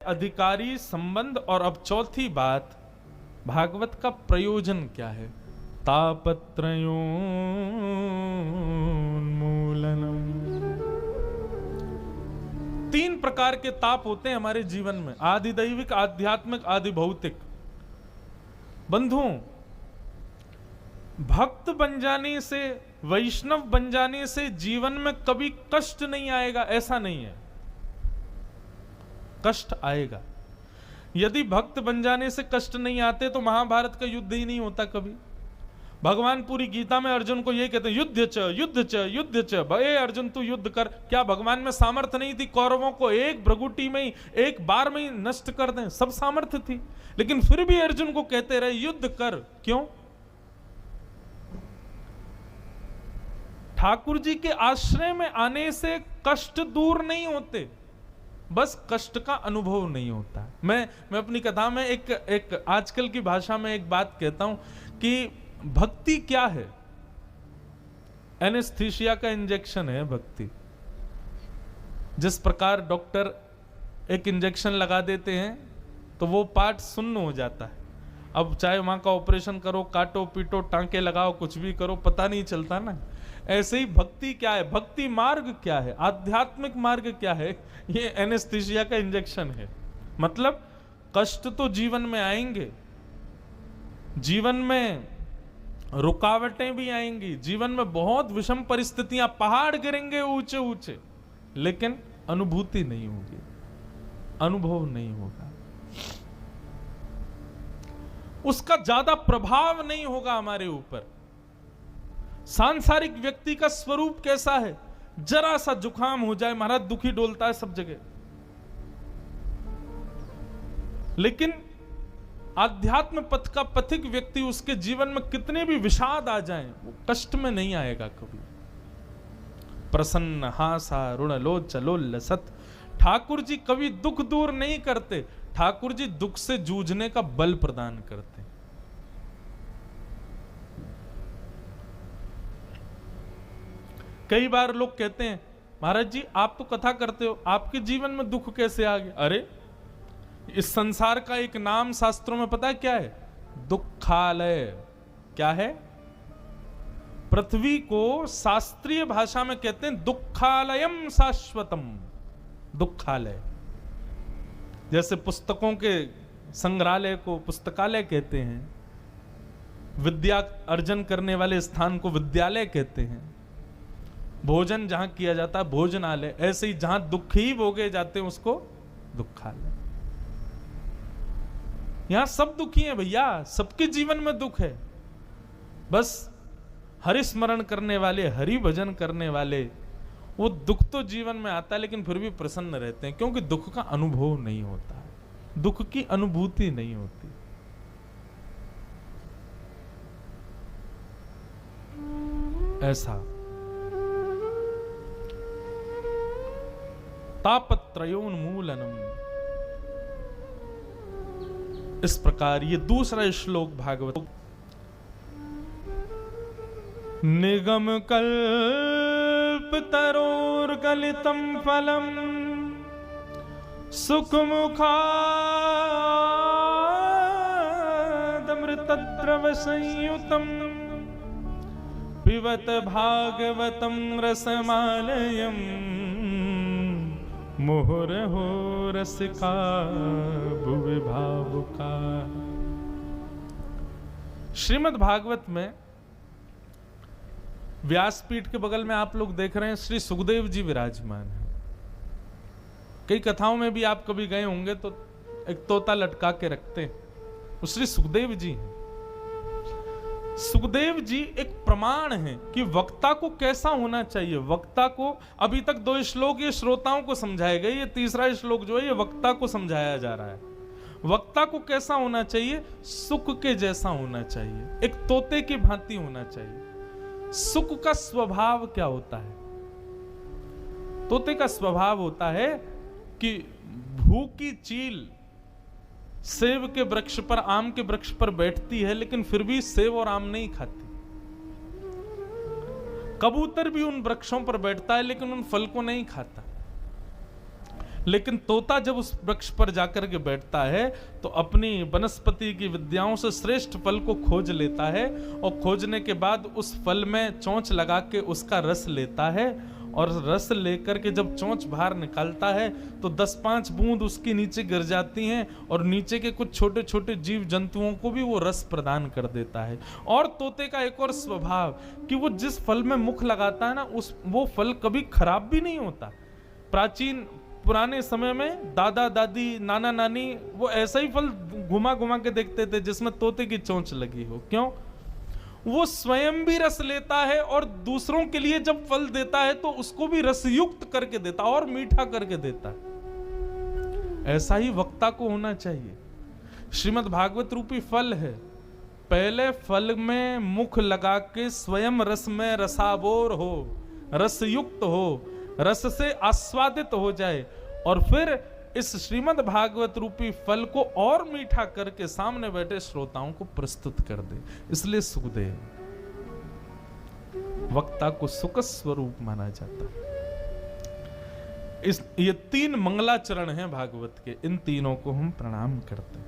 अधिकारी संबंध। और अब चौथी बात, भागवत का प्रयोजन क्या है? तापत्रयोन्मूलनम। 3 प्रकार के ताप होते हैं हमारे जीवन में, आदि दैविक, आध्यात्मिक, आदि भौतिक। बंधुओं, भक्त बन जाने से, वैष्णव बन जाने से जीवन में कभी कष्ट नहीं आएगा, ऐसा नहीं है। कष्ट आएगा। यदि भक्त बन जाने से कष्ट नहीं आते तो महाभारत का युद्ध ही नहीं होता कभी। भगवान पूरी गीता में अर्जुन को यही कहते हैं, युद्ध च युद्ध च युद्ध च, भय अर्जुन तू युद्ध कर। क्या भगवान में सामर्थ्य नहीं थी कौरवों को एक भ्रगुटी में ही, एक बार में ही नष्ट कर दें? सब सामर्थ्य थी, लेकिन फिर भी अर्जुन को कहते रहे युद्ध कर। क्यों? ठाकुर जी के आश्रय में आने से कष्ट दूर नहीं होते, बस कष्ट का अनुभव नहीं होता। मैं अपनी कथा में एक आजकल की भाषा में एक बात कहता हूं कि भक्ति क्या है? एनेस्थीसिया का इंजेक्शन है भक्ति। जिस प्रकार डॉक्टर एक इंजेक्शन लगा देते हैं तो वो पार्ट सुन्न हो जाता है। अब चाहे वहां का ऑपरेशन करो, काटो पीटो, टांके लगाओ, कुछ भी करो, पता नहीं चलता ना। ऐसे ही भक्ति क्या है, भक्ति मार्ग क्या है, आध्यात्मिक मार्ग क्या है? ये एनेस्थीसिया का इंजेक्शन है। मतलब कष्ट तो जीवन में आएंगे, जीवन में रुकावटें भी आएंगी, जीवन में बहुत विषम परिस्थितियां, पहाड़ गिरेंगे ऊंचे ऊंचे, लेकिन अनुभूति नहीं होगी, अनुभव नहीं होगा, उसका ज्यादा प्रभाव नहीं होगा हमारे ऊपर। सांसारिक व्यक्ति का स्वरूप कैसा है? जरा सा जुकाम हो जाए महाराज दुखी डोलता है सब जगह, लेकिन आध्यात्म पथ का पथिक व्यक्ति, उसके जीवन में कितने भी विषाद आ जाएं, वो कष्ट में नहीं आएगा कभी। प्रसन्न हासा ऋणलोचलोल सत। ठाकुर जी कभी दुख दूर नहीं करते, ठाकुर जी दुख से जूझने का बल प्रदान करते। कई बार लोग कहते हैं, महाराज जी आप तो कथा करते हो, आपके जीवन में दुख कैसे आ गया? अरे इस संसार का एक नाम शास्त्रों में पता है क्या है? दुखालय। क्या है? पृथ्वी को शास्त्रीय भाषा में कहते हैं दुखालयम शाश्वतम। दुखालय, जैसे पुस्तकों के संग्रहालय को पुस्तकालय कहते हैं, विद्या अर्जन करने वाले स्थान को विद्यालय कहते हैं, भोजन जहां किया जाता है भोजनालय, ऐसे ही जहां दुख ही भोगे जाते हैं उसको दुखालय। यहां सब दुखी हैं भैया, सबके जीवन में दुख है। बस हरि स्मरण करने वाले, हरि भजन करने वाले, वो दुख तो जीवन में आता है लेकिन फिर भी प्रसन्न रहते हैं, क्योंकि दुख का अनुभव नहीं होता है, दुख की अनुभूति नहीं होती। ऐसा तापत्रयोन्मूलनम। इस प्रकार ये दूसरा श्लोक भागवत। निगम कल्प तरोर्गलितम फलम सुखमुखादमृतद्रव संयुतम पिबत भागवतम रसमालयम मुहुर्हो रसिका भुवि भावुका। श्रीमद् भागवत में व्यासपीठ के बगल में आप लोग देख रहे हैं श्री सुखदेव जी विराजमान हैं। कई कथाओं में भी आप कभी गए होंगे तो एक तोता लटका के रखते हैं, वो श्री सुखदेव जी हैं। सुखदेव जी एक प्रमाण है कि वक्ता को कैसा होना चाहिए। वक्ता को, अभी तक 2 श्लोक ये श्रोताओं को समझाए गए, ये तीसरा श्लोक जो है ये वक्ता को समझाया जा रहा है। वक्ता को कैसा होना चाहिए? सुख के जैसा होना चाहिए, एक तोते की भांति होना चाहिए। सुख का स्वभाव क्या होता है? तोते का स्वभाव होता है कि भूखी चील सेब के वृक्ष पर, आम के वृक्ष पर बैठती है, लेकिन फिर भी सेब और आम नहीं खाती। कबूतर भी उन वृक्षों पर बैठता है लेकिन उन फल को नहीं खाता। लेकिन तोता जब उस वृक्ष पर जाकर के बैठता है तो अपनी वनस्पति की विद्याओं से श्रेष्ठ फल को खोज लेता है, और खोजने के बाद उस फल में चोंच लगा के उसका रस लेता है, और रस लेकर के जब चोंच बाहर निकालता है तो 10-5 बूंद उसके नीचे गिर जाती हैं, और नीचे के कुछ छोटे छोटे जीव जंतुओं को भी वो रस प्रदान कर देता है। और तोते का एक और स्वभाव कि वो जिस फल में मुख लगाता है ना, वो फल कभी खराब भी नहीं होता। पुराने समय में दादा दादी नाना नानी वो ऐसा ही फल घुमा घुमा के देखते थे जिसमें तोते की चोंच लगी हो। क्यों? वो स्वयं भी रस लेता है और दूसरों के लिए जब फल देता है तो उसको भी रसयुक्त करके देता और मीठा करके देता है। ऐसा ही वक्ता को होना चाहिए। श्रीमद् भागवत रूपी फल है, पहले फल में मुख लगा के स्वयं रस में रसाबोर हो, रसयुक्त हो, रस से आस्वादित हो जाए, और फिर इस श्रीमद् भागवत रूपी फल को और मीठा करके सामने बैठे श्रोताओं को प्रस्तुत कर दे। इसलिए सुखदेव वक्ता को सुख स्वरूप माना जाता है। ये 3 मंगलाचरण हैं भागवत के, इन तीनों को हम प्रणाम करते हैं।